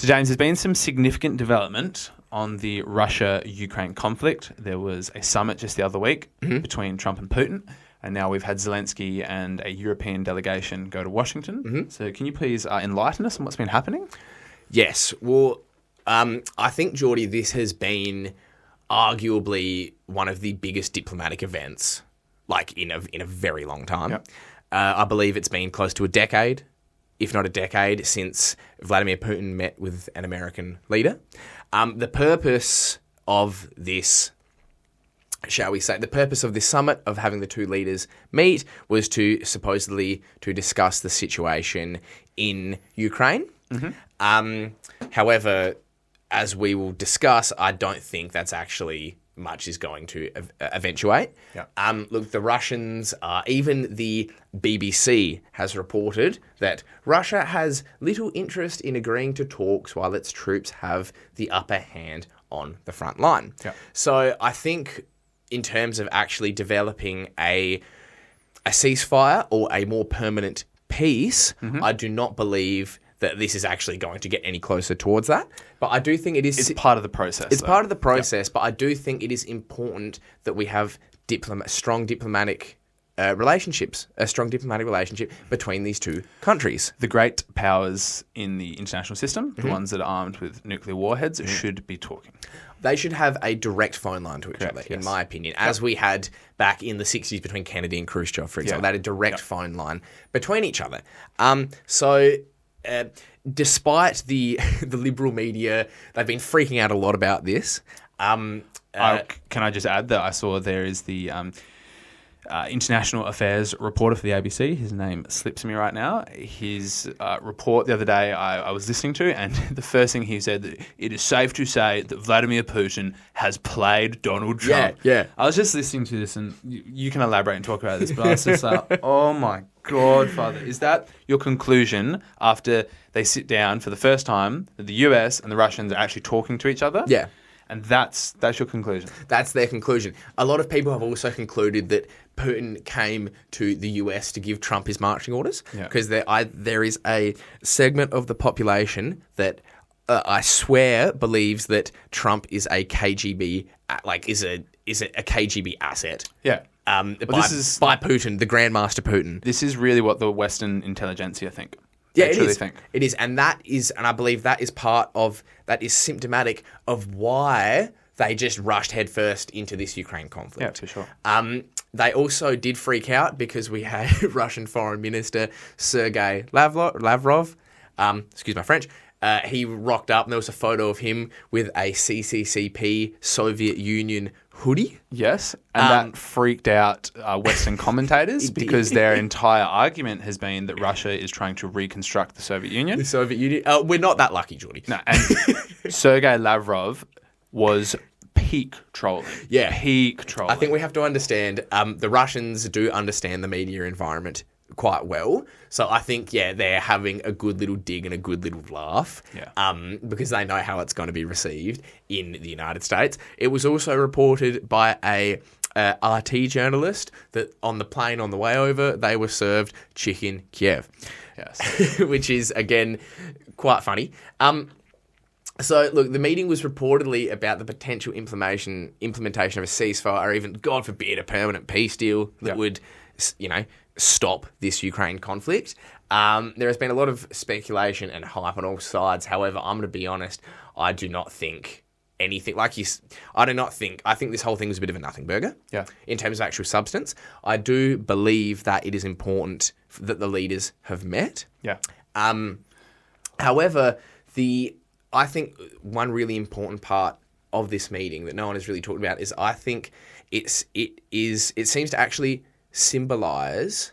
So, James, there's been some significant development on the Russia-Ukraine conflict. There was a summit just the other week between Trump and Putin, and now we've had Zelensky and a European delegation go to Washington. So can you please enlighten us on what's been happening? Yes. Well, I think, Geordie, this has been arguably one of the biggest diplomatic events, like in a very long time. Yep. I believe it's been close to a decade, if not a decade, since Vladimir Putin met with an American leader. The purpose of this, shall we say, the purpose of this summit, of having the two leaders meet, was to supposedly to discuss the situation in Ukraine. However, as we will discuss, I don't think that's actually much is going to eventuate. Yeah. Look, the Russians, even the BBC has reported that Russia has little interest in agreeing to talks while its troops have the upper hand on the front line. Yeah. So I think in terms of actually developing a ceasefire or a more permanent peace, I do not believe that this is actually going to get any closer towards that. But I do think it is... It's part of the process. It's part of the process, but I do think it is important that we have strong diplomatic relationships, a strong diplomatic relationship between these two countries. The great powers in the international system, the ones that are armed with nuclear warheads, should be talking. They should have a direct phone line to each other, in my opinion, as we had back in the 60s between Kennedy and Khrushchev, for example. They had a direct phone line between each other. Despite the liberal media, they've been freaking out a lot about this. Can I just add that I saw there is the international affairs reporter for the ABC. His name slips me right now. His report the other day I was listening to, and the first thing he said, that it is safe to say that Vladimir Putin has played Donald Trump. Yeah. I was just listening to this, and you can elaborate and talk about this, but I was just like, oh my God, Father. Is that your conclusion after they sit down for the first time, that the US and the Russians are actually talking to each other? Yeah. And that's your conclusion. That's their conclusion. A lot of people have also concluded that Putin came to the US to give Trump his marching orders, because there is a segment of the population that I swear believes that Trump is a KGB, is a KGB asset. Yeah. By Putin, the Grandmaster Putin. This is really what the Western intelligentsia think. Yeah, it is. It is, and I believe that is symptomatic of why they just rushed headfirst into this Ukraine conflict. Yeah, for sure. They also did freak out because we had Russian Foreign Minister Sergei Lavrov. Excuse my French. He rocked up, and there was a photo of him with a CCCP Soviet Union hoodie. Yes, and that freaked out Western commentators because their entire argument has been that Russia is trying to reconstruct the Soviet Union. The Soviet Union? We're not that lucky, Geordie. No, and Sergei Lavrov was peak trolling. Yeah. Peak trolling. I think we have to understand, the Russians do understand the media environment quite well. So I think, they're having a good little dig and a good little laugh, because they know how it's going to be received in the United States. It was also reported by a RT journalist that on the plane on the way over, they were served chicken Kiev. Yes. Which is, again, quite funny. So, look, the meeting was reportedly about the potential implementation of a ceasefire, or even, God forbid, a permanent peace deal that would, stop this Ukraine conflict. There has been a lot of speculation and hype on all sides. However, I'm going to be honest, I do not think anything, I think this whole thing was a bit of a nothing burger. Yeah. In terms of actual substance. I do believe that it is important that the leaders have met. Yeah. However, I think one really important part of this meeting that no one has really talked about is I think it seems to actually symbolise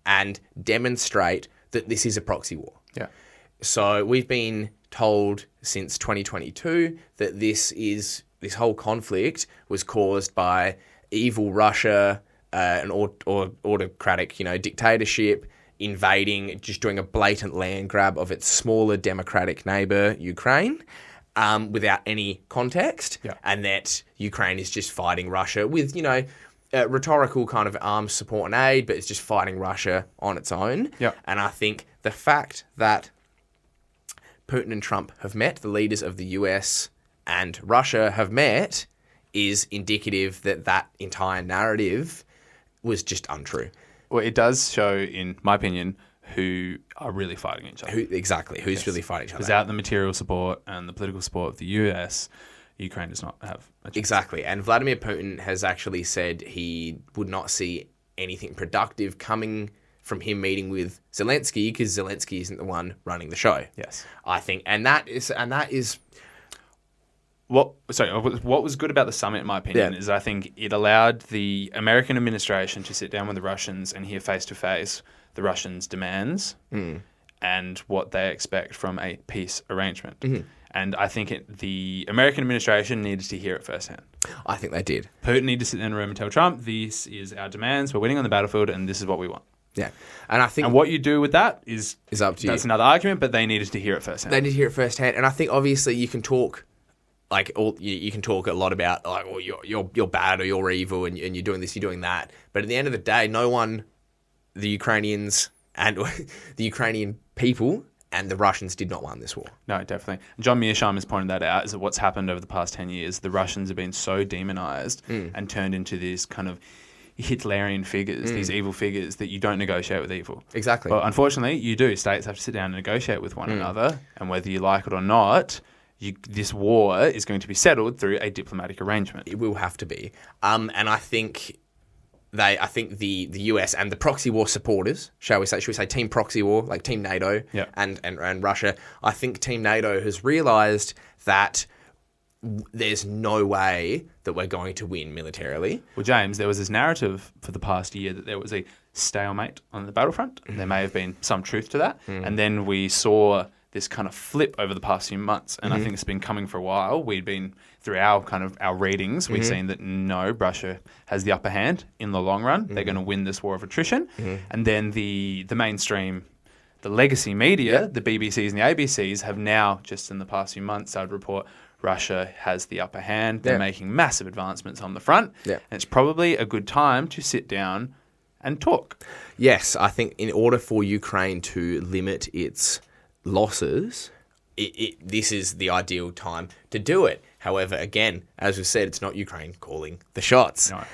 and demonstrate that this is a proxy war. Yeah. So we've been told since 2022 that this whole conflict was caused by evil Russia, an autocratic, dictatorship, invading, just doing a blatant land grab of its smaller democratic neighbour, Ukraine, without any context, and that Ukraine is just fighting Russia with, rhetorical kind of arms support and aid, but it's just fighting Russia on its own. Yeah. And I think the fact that Putin and Trump have met, the leaders of the US and Russia have met, is indicative that that entire narrative was just untrue. Well, it does show, in my opinion, who are really fighting each other. Who's really fighting each other. Without the material support and the political support of the US, Ukraine does not have a chance. Exactly. And Vladimir Putin has actually said he would not see anything productive coming from him meeting with Zelensky, because Zelensky isn't the one running the show. Yes. I think. And that is what was good about the summit, in my opinion, is I think it allowed the American administration to sit down with the Russians and hear face-to-face the Russians' demands and what they expect from a peace arrangement. Mm-hmm. And I think the American administration needed to hear it firsthand. I think they did. Putin needed to sit in a room and tell Trump, this is our demands, we're winning on the battlefield, and this is what we want. Yeah. And I think... And what you do with that is up to you. That's another argument, but they needed to hear it firsthand. They need to hear it firsthand. And I think, obviously, you can talk... you can talk a lot about you're bad or you're evil and you're doing this, you're doing that. But at the end of the day, no one, the Ukrainians and the Ukrainian people and the Russians did not win this war. No, definitely. John Mearsheimer has pointed that out, is that what's happened over the past 10 years, the Russians have been so demonized and turned into these kind of Hitlerian figures, these evil figures that you don't negotiate with evil. Exactly. But unfortunately, you do. States have to sit down and negotiate with one another, and whether you like it or not, this war is going to be settled through a diplomatic arrangement. It will have to be. And I think the US and the proxy war supporters, should we say Team Proxy War, like Team NATO and Russia, I think Team NATO has realised that there's no way that we're going to win militarily. Well, James, there was this narrative for the past year that there was a stalemate on the battlefront. There may have been some truth to that. And then we saw this kind of flip over the past few months. And I think it's been coming for a while. We'd been, through our readings, we've seen that no, Russia has the upper hand in the long run. They're going to win this war of attrition. And then the mainstream, the legacy media, the BBCs and the ABCs have now, just in the past few months, I would report Russia has the upper hand. They're making massive advancements on the front. And it's probably a good time to sit down and talk. Yes, I think in order for Ukraine to limit its losses, this is the ideal time to do it. However, again, as we said, it's not Ukraine calling the shots. No.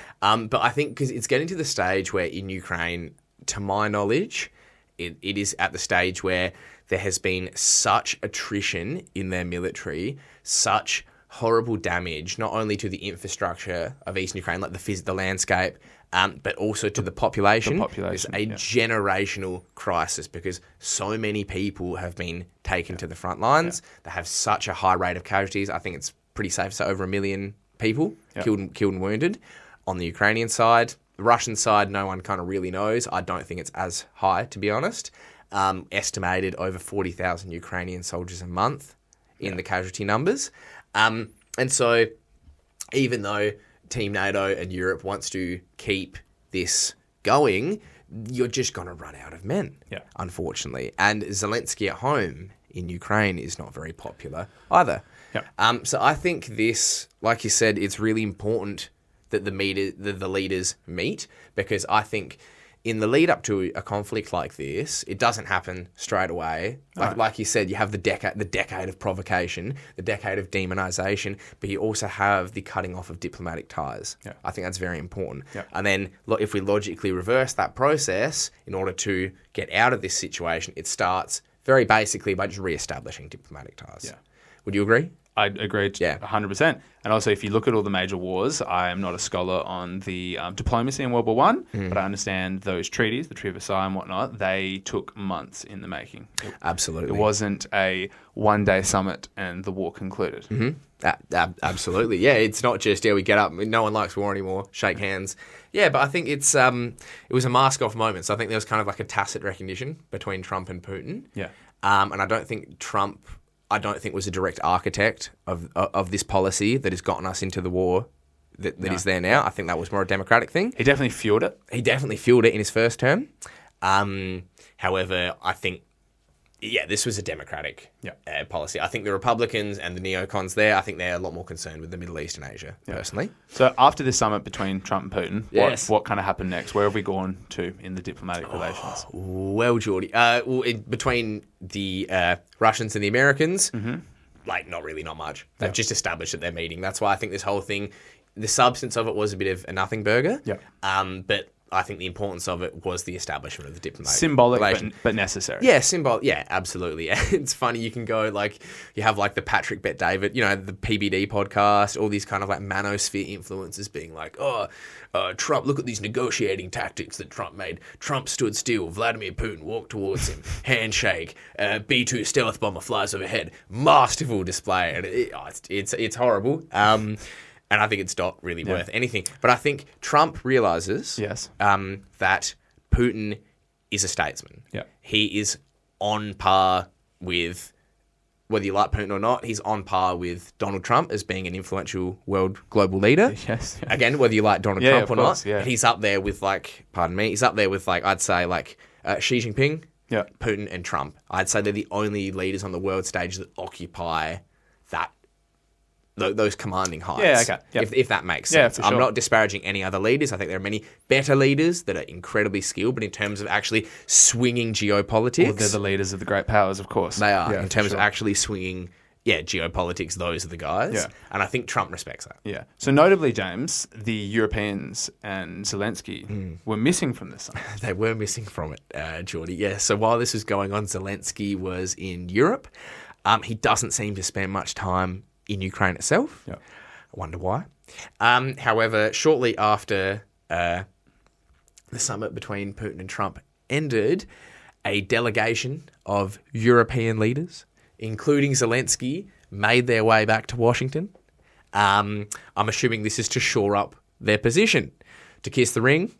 But I think because it's getting to the stage where in Ukraine, to my knowledge, it is at the stage where there has been such attrition in their military, such horrible damage, not only to the infrastructure of Eastern Ukraine, like the landscape, but also to the population. It's a generational crisis because so many people have been taken to the front lines. They have such a high rate of casualties. I think it's pretty safe to say over 1 million people killed and wounded. On the Ukrainian side, the Russian side, no one kind of really knows. I don't think it's as high, to be honest. Estimated over 40,000 Ukrainian soldiers a month in the casualty numbers. And so even though Team NATO and Europe wants to keep this going, you're just going to run out of men, unfortunately. And Zelensky at home in Ukraine is not very popular either. So I think this, like you said, it's really important that the leaders meet, because I think in the lead up to a conflict like this, it doesn't happen straight away. Like you said, you have the decade of provocation, the decade of demonization, but you also have the cutting off of diplomatic ties. I think that's very important. And then if we logically reverse that process, in order to get out of this situation, it starts very basically by just re-establishing diplomatic ties. Would you agree? I agree 100%. And also, if you look at all the major wars, I am not a scholar on the diplomacy in World War I, but I understand those treaties, the Treaty of Versailles and whatnot, they took months in the making. Absolutely. It wasn't a one-day summit and the war concluded. Absolutely. Yeah, it's not just, we get up, no one likes war anymore, shake hands. Yeah, but I think it was a mask-off moment. So I think there was kind of like a tacit recognition between Trump and Putin. And I don't think Trump was a direct architect of this policy that has gotten us into the war that is there now. I think that was more a democratic thing. He definitely fueled it. He definitely fueled it in his first term. However, I think this was a Democratic Yeah. policy. I think the Republicans and the neocons there, I think they're a lot more concerned with the Middle East and Asia, personally. So after this summit between Trump and Putin, Yes. what kind of happened next? Where have we gone to in the diplomatic relations? Well, Geordie, between the Russians and the Americans, not much. They've just established that they're meeting. That's why I think this whole thing, the substance of it was a bit of a nothing burger. Yeah. But I think the importance of it was the establishment of the diplomatic Symbolic, relation. but necessary. Yeah, Yeah, absolutely. It's funny. You can go you have the Patrick Bet David, the PBD podcast, all these kind of manosphere influencers being Trump, look at these negotiating tactics that Trump made. Trump stood still. Vladimir Putin walked towards him. Handshake. B-2 stealth bomber flies overhead. Masterful display. And it's horrible. And I think it's not really worth anything. But I think Trump realizes that Putin is a statesman. Yeah. He is on par with, whether you like Putin or not, he's on par with Donald Trump as being an influential global leader. Yes. Again, whether you like Donald Trump or course, not. He's up there with he's up there with I'd say Xi Jinping, Putin and Trump. I'd say they're the only leaders on the world stage that occupy those commanding heights. Yeah, okay. Yep. If that makes sense. For sure. I'm not disparaging any other leaders. I think there are many better leaders that are incredibly skilled, but in terms of actually swinging geopolitics... Well, they're the leaders of the great powers, of course. They are. Yeah, in terms of actually swinging geopolitics, those are the guys. Yeah. And I think Trump respects that. Yeah. So notably, James, the Europeans and Zelensky were missing from this summit. They were missing from it, Geordie. Yeah. So while this was going on, Zelensky was in Europe. He doesn't seem to spend much time in Ukraine itself. Yeah. I wonder why. However, shortly after the summit between Putin and Trump ended, a delegation of European leaders, including Zelensky, made their way back to Washington. I'm assuming this is to shore up their position, to kiss the ring,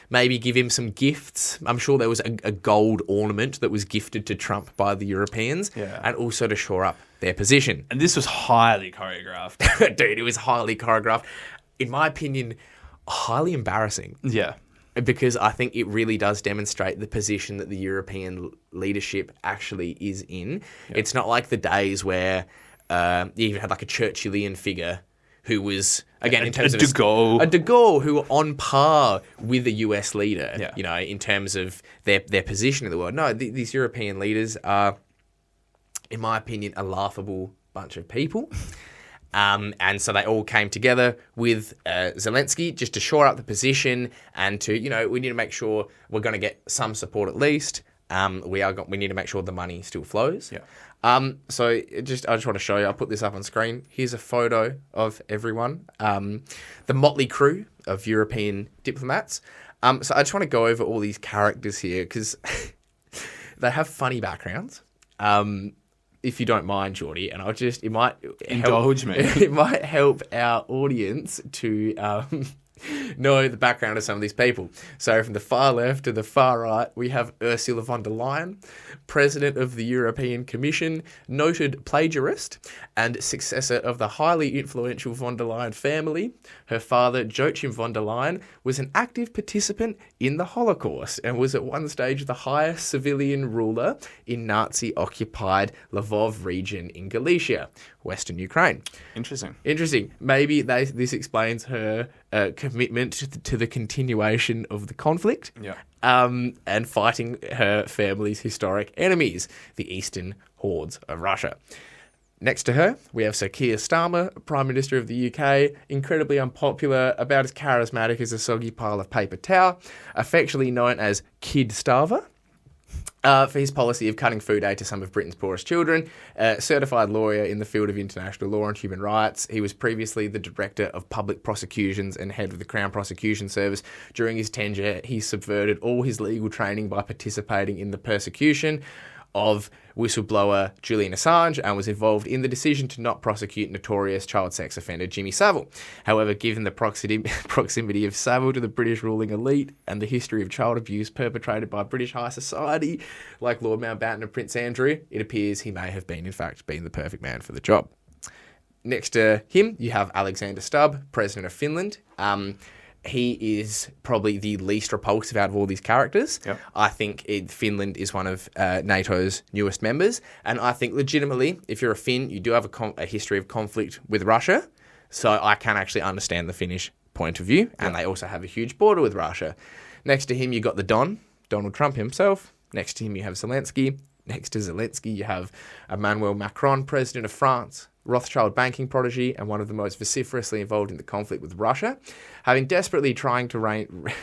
maybe give him some gifts. I'm sure there was a gold ornament that was gifted to Trump by the Europeans, and also to shore up their position. And this was highly choreographed. Dude, it was highly choreographed. In my opinion, highly embarrassing. Yeah. Because I think it really does demonstrate the position that the European leadership actually is in. Yeah. It's not like the days where you even had a Churchillian figure who was, again, in terms of de Gaulle. A de Gaulle who were on par with the US leader, in terms of their position in the world. No, these European leaders are, in my opinion, a laughable bunch of people. And so they all came together with Zelensky just to shore up the position and to, we need to make sure we're going to get some support at least. We need to make sure the money still flows. Yeah. So I just want to show you. I'll put this up on screen. Here's a photo of everyone, the motley crew of European diplomats. So I just want to go over all these characters here because they have funny backgrounds. If you don't mind, Geordie, and it might indulge me. It might help our audience to know the background of some of these people. So from the far left to the far right, we have Ursula von der Leyen, President of the European Commission, noted plagiarist, and successor of the highly influential von der Leyen family. Her father, Joachim von der Leyen, was an active participant in the Holocaust and was at one stage the highest civilian ruler in Nazi-occupied Lvov region in Galicia, Western Ukraine. Interesting. Maybe this explains her commitment to the continuation of the conflict. Yeah. And fighting her family's historic enemies, the Eastern hordes of Russia. Next to her, we have Sir Keir Starmer, Prime Minister of the UK, incredibly unpopular, about as charismatic as a soggy pile of paper towel, affectionately known as Kid Starver. For his policy of cutting food aid to some of Britain's poorest children, certified lawyer in the field of international law and human rights. He was previously the Director of Public Prosecutions and head of the Crown Prosecution Service. During his tenure, he subverted all his legal training by participating in the persecution of whistleblower Julian Assange and was involved in the decision to not prosecute notorious child sex offender Jimmy Savile. However, given the proximity of Savile to the British ruling elite and the history of child abuse perpetrated by British high society, like Lord Mountbatten and Prince Andrew, it appears he may have been, in fact, the perfect man for the job. Next to him, you have Alexander Stubb, President of Finland. he is probably the least repulsive out of all these characters. Yep. I think Finland is one of NATO's newest members. And I think legitimately, if you're a Finn, you do have a history of conflict with Russia. So I can actually understand the Finnish point of view. And they also have a huge border with Russia. Next to him, you got the Don, Donald Trump himself. Next to him, you have Zelensky. Next to Zelensky, you have Emmanuel Macron, President of France, Rothschild banking prodigy, and one of the most vociferously involved in the conflict with Russia, having desperately trying to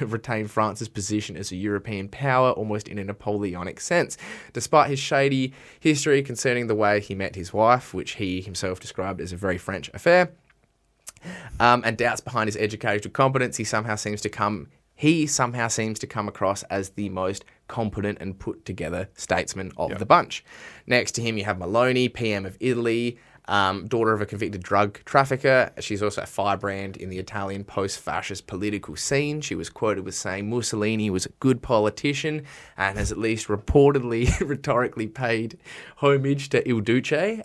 retain France's position as a European power, almost in a Napoleonic sense, despite his shady history concerning the way he met his wife, which he himself described as a very French affair, and doubts behind his educational competence. He somehow seems to come across as the most competent and put together statesman of the bunch. Next to him, you have Meloni, PM of Italy, daughter of a convicted drug trafficker. She's also a firebrand in the Italian post-fascist political scene. She was quoted with saying Mussolini was a good politician and has at least reportedly rhetorically paid homage to Il Duce.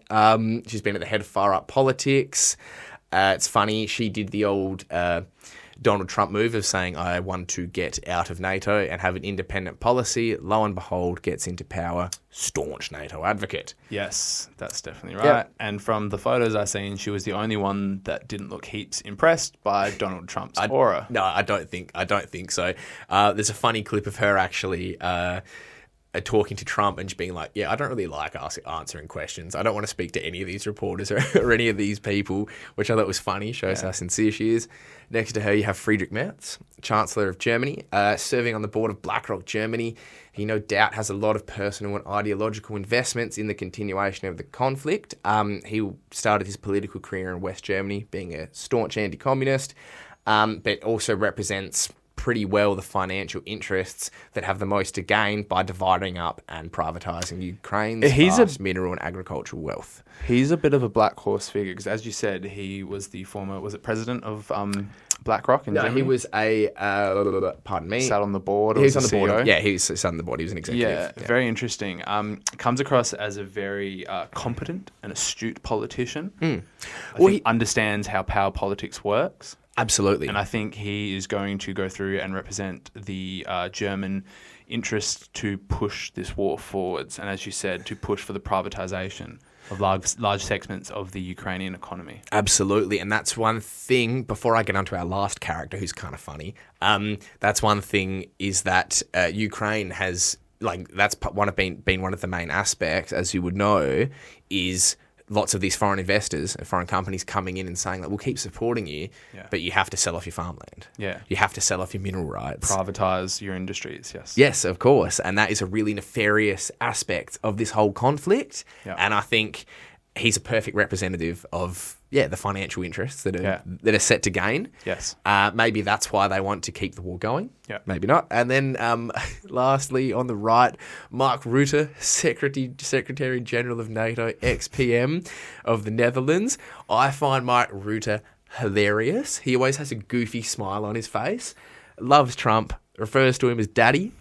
She's been at the head of far-right politics. It's funny, she did the old Donald Trump move of saying, I want to get out of NATO and have an independent policy. Lo and behold, gets into power. Staunch NATO advocate. Yes, that's definitely right. Yep. And from the photos I've seen, she was the only one that didn't look heaps impressed by Donald Trump's aura. No, I don't think so. There's a funny clip of her actually talking to Trump and just being like, yeah, I don't really like answering questions. I don't want to speak to any of these reporters or any of these people, which I thought was funny, shows how sincere she is. Next to her, you have Friedrich Merz, Chancellor of Germany, serving on the board of BlackRock Germany. He no doubt has a lot of personal and ideological investments in the continuation of the conflict. He started his political career in West Germany, being a staunch anti-communist, but also represents pretty well the financial interests that have the most to gain by dividing up and privatising Ukraine's vast mineral and agricultural wealth. He's a bit of a black horse figure because, as you said, he was the former, president of BlackRock in Germany? No, he was pardon me. Sat on the board. He was on the board. Yeah, he was sat on the board. He was an executive. Yeah, very interesting. Comes across as a very competent and astute politician. He understands how power politics works. Absolutely. And I think he is going to go through and represent the German interest to push this war forwards. And as you said, to push for the privatisation of large segments of the Ukrainian economy. Absolutely. And that's one thing, before I get onto our last character, who's kind of funny, that's one thing is that Ukraine has, that's been one of the main aspects, as you would know, is lots of these foreign investors and foreign companies coming in and saying that we'll keep supporting you, but you have to sell off your farmland. Yeah. You have to sell off your mineral rights. Privatise your industries, yes. Yes, of course. And that is a really nefarious aspect of this whole conflict. Yeah. And I think he's a perfect representative of the financial interests that are set to gain. Yes. Maybe that's why they want to keep the war going. Yeah. Maybe not. And then lastly, on the right, Mark Rutte, Secretary General of NATO, ex-PM of the Netherlands. I find Mark Rutte hilarious. He always has a goofy smile on his face. Loves Trump, refers to him as daddy.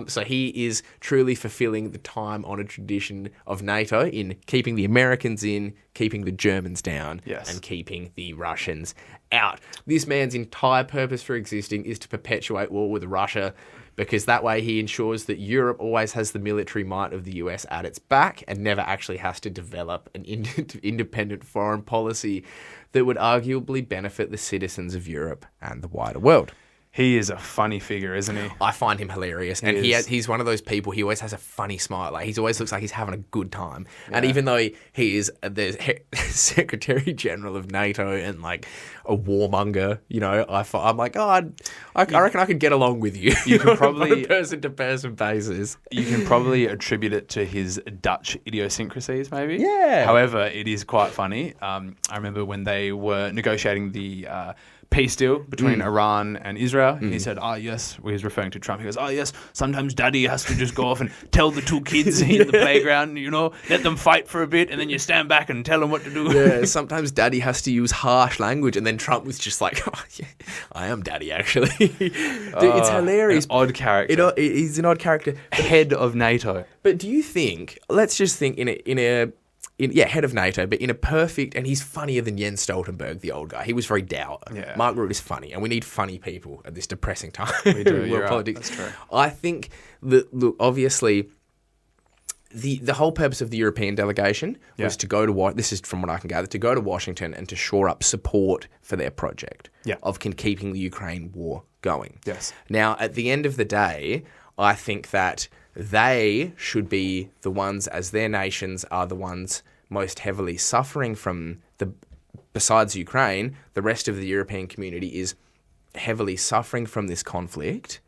So he is truly fulfilling the time-honoured tradition of NATO in keeping the Americans in, keeping the Germans down, and keeping the Russians out. This man's entire purpose for existing is to perpetuate war with Russia, because that way he ensures that Europe always has the military might of the US at its back and never actually has to develop an independent foreign policy that would arguably benefit the citizens of Europe and the wider world. He is a funny figure, isn't he? I find him hilarious. And he's one of those people, he always has a funny smile. He always looks like he's having a good time. Yeah. And even though he is the Secretary General of NATO and a warmonger, I'm like, I reckon I could get along with you. You can probably on a person-to-person basis. You can probably attribute it to his Dutch idiosyncrasies, maybe. Yeah. However, it is quite funny. I remember when they were negotiating the peace deal between Iran and Israel. He said, yes, he was referring to Trump. He goes, yes, sometimes daddy has to just go off and tell the two kids in the playground, let them fight for a bit, and then you stand back and tell them what to do. Yeah, sometimes daddy has to use harsh language, and then Trump was just like, I am daddy, actually. Dude, it's hilarious. An odd character. He's an odd character. Head of NATO. But do you think, let's just think in a head of NATO, but in a perfect, and he's funnier than Jens Stoltenberg, the old guy. He was very dour. Yeah. Mark Rutte is funny, and we need funny people at this depressing time. We do. in You're world right. politics. That's true. I think that, look, obviously, the whole purpose of the European delegation was to go to this is from what I can gather, to go to Washington and to shore up support for their project of keeping the Ukraine war going. Yes. Now, at the end of the day, I think that they should be the ones, as their nations are the ones most heavily suffering from besides Ukraine, the rest of the European community is heavily suffering from this conflict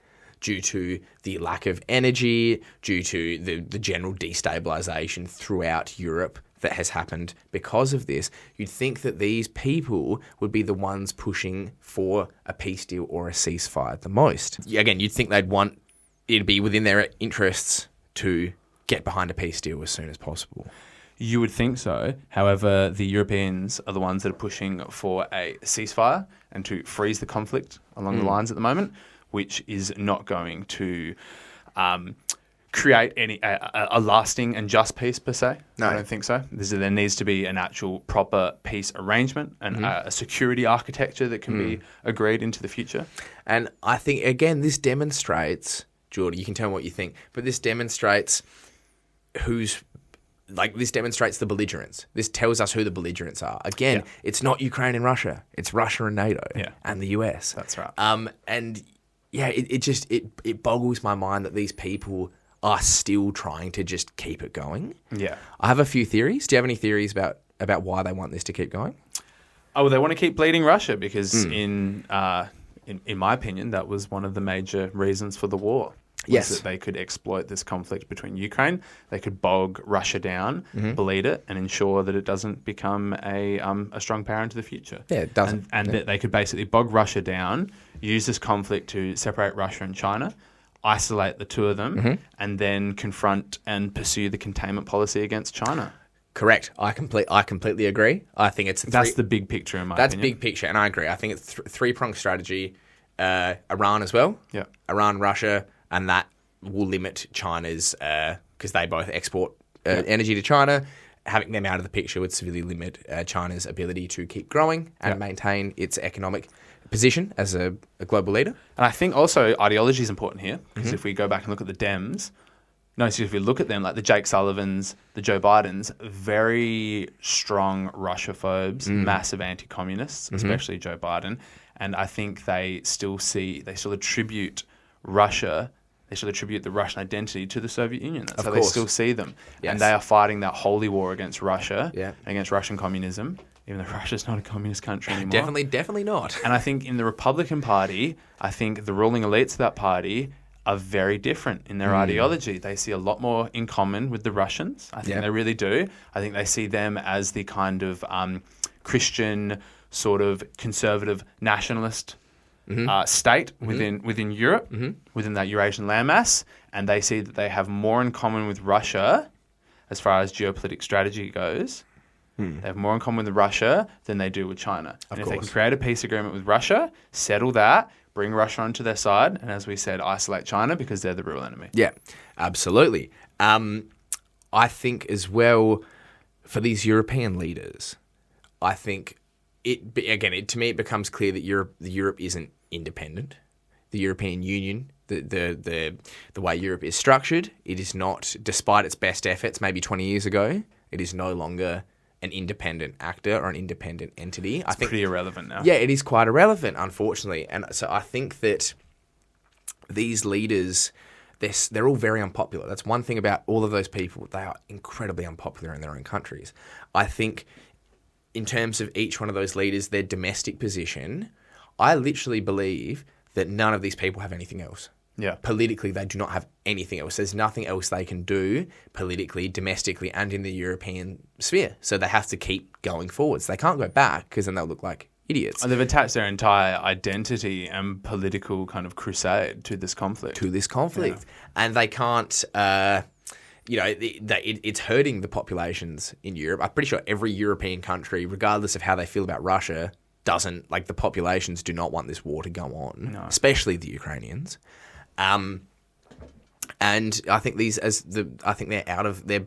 due to the lack of energy, due to the general destabilization throughout Europe that has happened because of this. You'd think that these people would be the ones pushing for a peace deal or a ceasefire the most. Again, you'd think they'd want it'd be within their interests to get behind a peace deal as soon as possible. You would think so. However, the Europeans are the ones that are pushing for a ceasefire and to freeze the conflict along the lines at the moment, which is not going to create a lasting and just peace per se. No. I don't think so. There needs to be an actual proper peace arrangement and a security architecture that can be agreed into the future. And I think, again, this demonstrates, Jordan, you can tell me what you think, but this demonstrates this demonstrates the belligerents. This tells us who the belligerents are. Again, it's not Ukraine and Russia. It's Russia and NATO and the US. That's right. And yeah, it boggles my mind that these people are still trying to just keep it going. Yeah. I have a few theories. Do you have any theories about why they want this to keep going? Oh, well, they want to keep bleeding Russia because in my opinion, that was one of the major reasons for the war. Yes. That they could exploit this conflict between Ukraine. They could bog Russia down, bleed it, and ensure that it doesn't become a strong power into the future. Yeah, it doesn't. And that they could basically bog Russia down, use this conflict to separate Russia and China, isolate the two of them, and then confront and pursue the containment policy against China. Correct. I completely agree. I think it's that's the big picture in my opinion. That's big picture, and I agree. I think it's three-pronged strategy. Iran as well. Yeah. Iran, Russia, and that will limit China's because they both export energy to China. Having them out of the picture would severely limit China's ability to keep growing and maintain its economic position as a global leader. And I think also ideology is important here because if we go back and look at the Dems, if we look at them, like the Jake Sullivans, the Joe Bidens, very strong Russia-phobes, massive anti-communists, especially Joe Biden. And I think they still attribute Russia, they still attribute the Russian identity to the Soviet Union. That's how they still see them. Yes. And they are fighting that holy war against Russia, against Russian communism, even though Russia's not a communist country anymore. Definitely not. And I think in the Republican Party, I think the ruling elites of that party are very different in their ideology. They see a lot more in common with the Russians. I think they really do. I think they see them as the kind of Christian, sort of conservative nationalist state within Europe, within that Eurasian landmass, and they see that they have more in common with Russia as far as geopolitical strategy goes. They have more in common with Russia than they do with China. And if they can create a peace agreement with Russia, settle that, bring Russia onto their side, and as we said, isolate China because they're the real enemy. Yeah, absolutely. I think as well, for these European leaders, I think to me it becomes clear that Europe isn't independent. The European Union, the way Europe is structured, it is not, despite its best efforts maybe 20 years ago, it is no longer an independent actor or an independent entity. I think pretty irrelevant now. Yeah, it is quite irrelevant, unfortunately. And so I think that these leaders, they're all very unpopular. That's one thing about all of those people. They are incredibly unpopular in their own countries. I think in terms of each one of those leaders, their domestic position, I literally believe that none of these people have anything else. Yeah. Politically, they do not have anything else. There's nothing else they can do politically, domestically, and in the European sphere. So they have to keep going forwards. They can't go back because then they'll look like idiots. And they've attached their entire identity and political kind of crusade to this conflict. Yeah. And they can't... it's hurting the populations in Europe. I'm pretty sure every European country, regardless of how they feel about Russia, the populations do not want this war to go on, especially the Ukrainians. And I think they're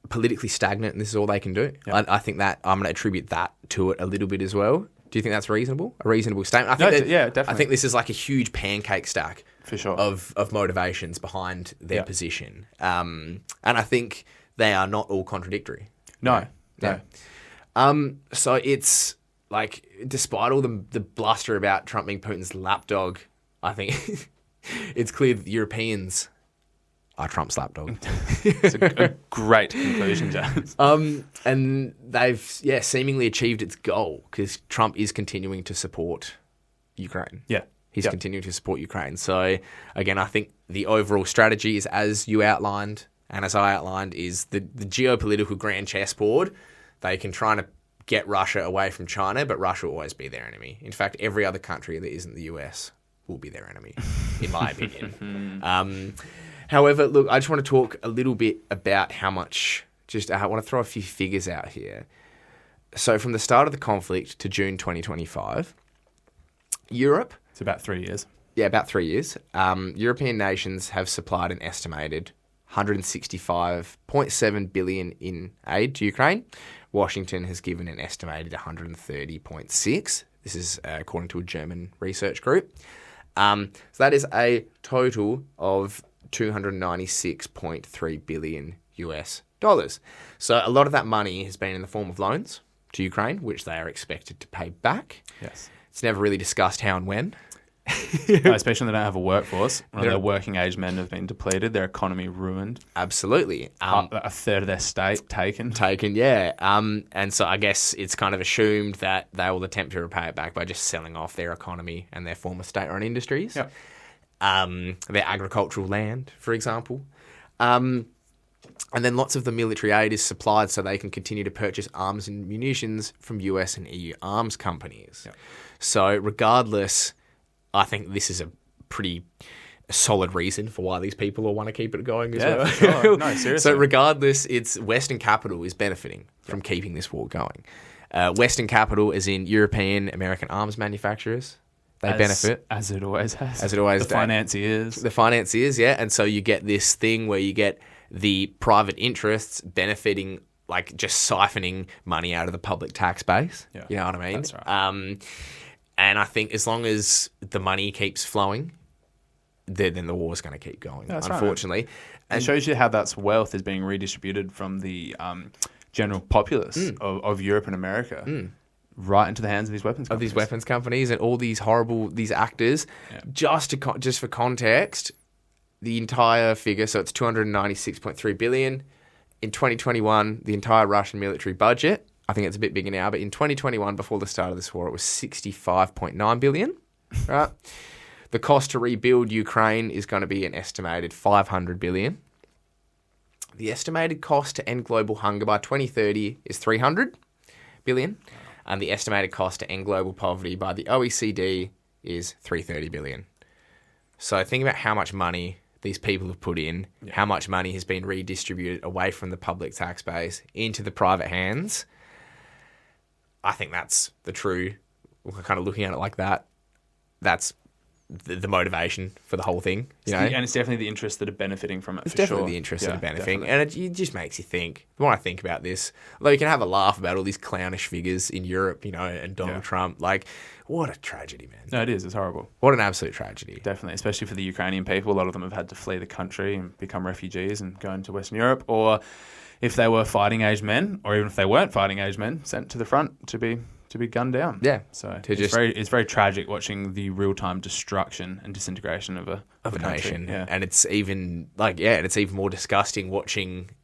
politically stagnant, and this is all they can do. Yeah. I think that I'm going to attribute that to it a little bit as well. Do you think that's reasonable? A reasonable statement? I think definitely. I think this is like a huge pancake stack For sure. of motivations behind their position. And I think they are not all contradictory. No. So it's like, despite all the bluster about Trump being Putin's lapdog, I think it's clear that Europeans are Trump's lapdog. It's a great conclusion, James. And they've seemingly achieved its goal, because Trump is continuing to support Ukraine. Yeah. He's continuing to support Ukraine. So again, I think the overall strategy is, as you outlined and as I outlined, is the geopolitical grand chessboard. They can try to get Russia away from China, but Russia will always be their enemy. In fact, every other country that isn't the US will be their enemy, in my opinion. However, look, I just want to talk a little bit about how much, I want to throw a few figures out here. So from the start of the conflict to June 2025, Europe... It's about 3 years. Yeah, about 3 years. European nations have supplied an estimated 165.7 billion in aid to Ukraine. Washington has given an estimated 130.6. This is according to a German research group. So that is a total of 296.3 billion US dollars. So a lot of that money has been in the form of loans to Ukraine, which they are expected to pay back. Yes. It's never really discussed how and when. No, especially when they don't have a workforce. Their working age men have been depleted, their economy ruined. Absolutely. A third of their state taken. Yeah. And so I guess it's kind of assumed that they will attempt to repay it back by just selling off their economy and their former state-run industries. Yep. Their agricultural land, for example. And then lots of the military aid is supplied so they can continue to purchase arms and munitions from US and EU arms companies. Yep. So regardless, I think this is a pretty solid reason for why these people all want to keep it going as well. For sure. No, seriously. So regardless, it's Western capital is benefiting from keeping this war going. Western capital is in European, American arms manufacturers. They benefit. As it always has. As it always does. The financiers. The financiers, yeah. And so you get this thing where you get the private interests benefiting, like just siphoning money out of the public tax base. Yeah. You know what I mean? That's right. And I think as long as the money keeps flowing, then the war's going to keep going, unfortunately. Right, and it shows you how that wealth is being redistributed from the general populace of Europe and America right into the hands of these weapons companies. Of these weapons companies and all these horrible, these actors. Yeah. Just for context, the entire figure, so it's 296.3 billion. In 2021, the entire Russian military budget, I think it's a bit bigger now, but in 2021, before the start of this war, it was 65.9 billion, right? The cost to rebuild Ukraine is going to be an estimated 500 billion. The estimated cost to end global hunger by 2030 is 300 billion. And the estimated cost to end global poverty by the OECD is 330 billion. So think about how much money these people have put in, how much money has been redistributed away from the public tax base into the private hands. I think that's the true, kind of looking at it like that, that's the motivation for the whole thing. And it's definitely the interests that are benefiting from it, it's definitely the interests that are benefiting. Definitely. And it just makes you think. The more I think about this, although you can have a laugh about all these clownish figures in Europe, and Donald Trump, like, what a tragedy, man. No, it is. It's horrible. What an absolute tragedy. Definitely, especially for the Ukrainian people. A lot of them have had to flee the country and become refugees and go into Western Europe, or if they were fighting age men, or even if they weren't fighting age men, sent to the front to be gunned down. Yeah. So it's very tragic watching the real-time destruction and disintegration of a nation. Yeah. And it's even it's even more disgusting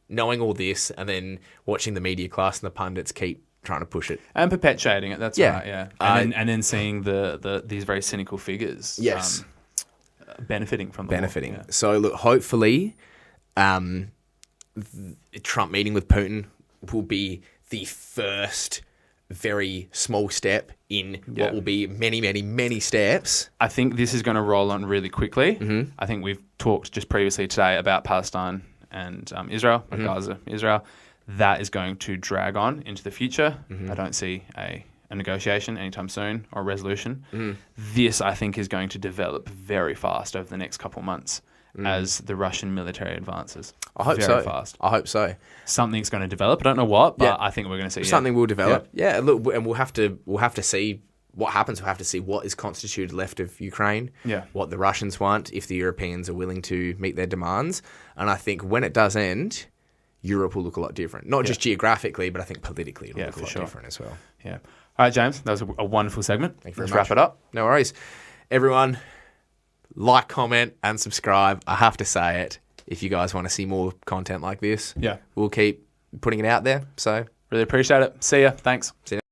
knowing all this and then watching the media class and the pundits keep trying to push it. And perpetuating it, that's right, yeah. And then seeing these very cynical figures benefiting from the war. Yeah. So look, hopefully Trump meeting with Putin will be the first very small step in what will be many, many, many steps. I think this is going to roll on really quickly. Mm-hmm. I think we've talked just previously today about Palestine and Israel, Gaza, Israel. That is going to drag on into the future. Mm-hmm. I don't see an a negotiation anytime soon or a resolution. This, I think, is going to develop very fast over the next couple of months as the Russian military advances. I hope very so. Fast. I hope so. Something's going to develop. I don't know what, but I think we're going to see something will develop. Yeah, look, and we'll have to see what happens. We'll have to see what is constituted left of Ukraine. Yeah. What the Russians want, if the Europeans are willing to meet their demands. And I think when it does end, Europe will look a lot different. Not just geographically, but I think politically it'll look a lot different as well. Yeah. All right, James, that was a wonderful segment. Thank you very Let's much. wrap it up. No worries. Everyone, like, comment, and subscribe. I have to say it. If you guys want to see more content like this, we'll keep putting it out there. So really appreciate it. See ya. Thanks. See you.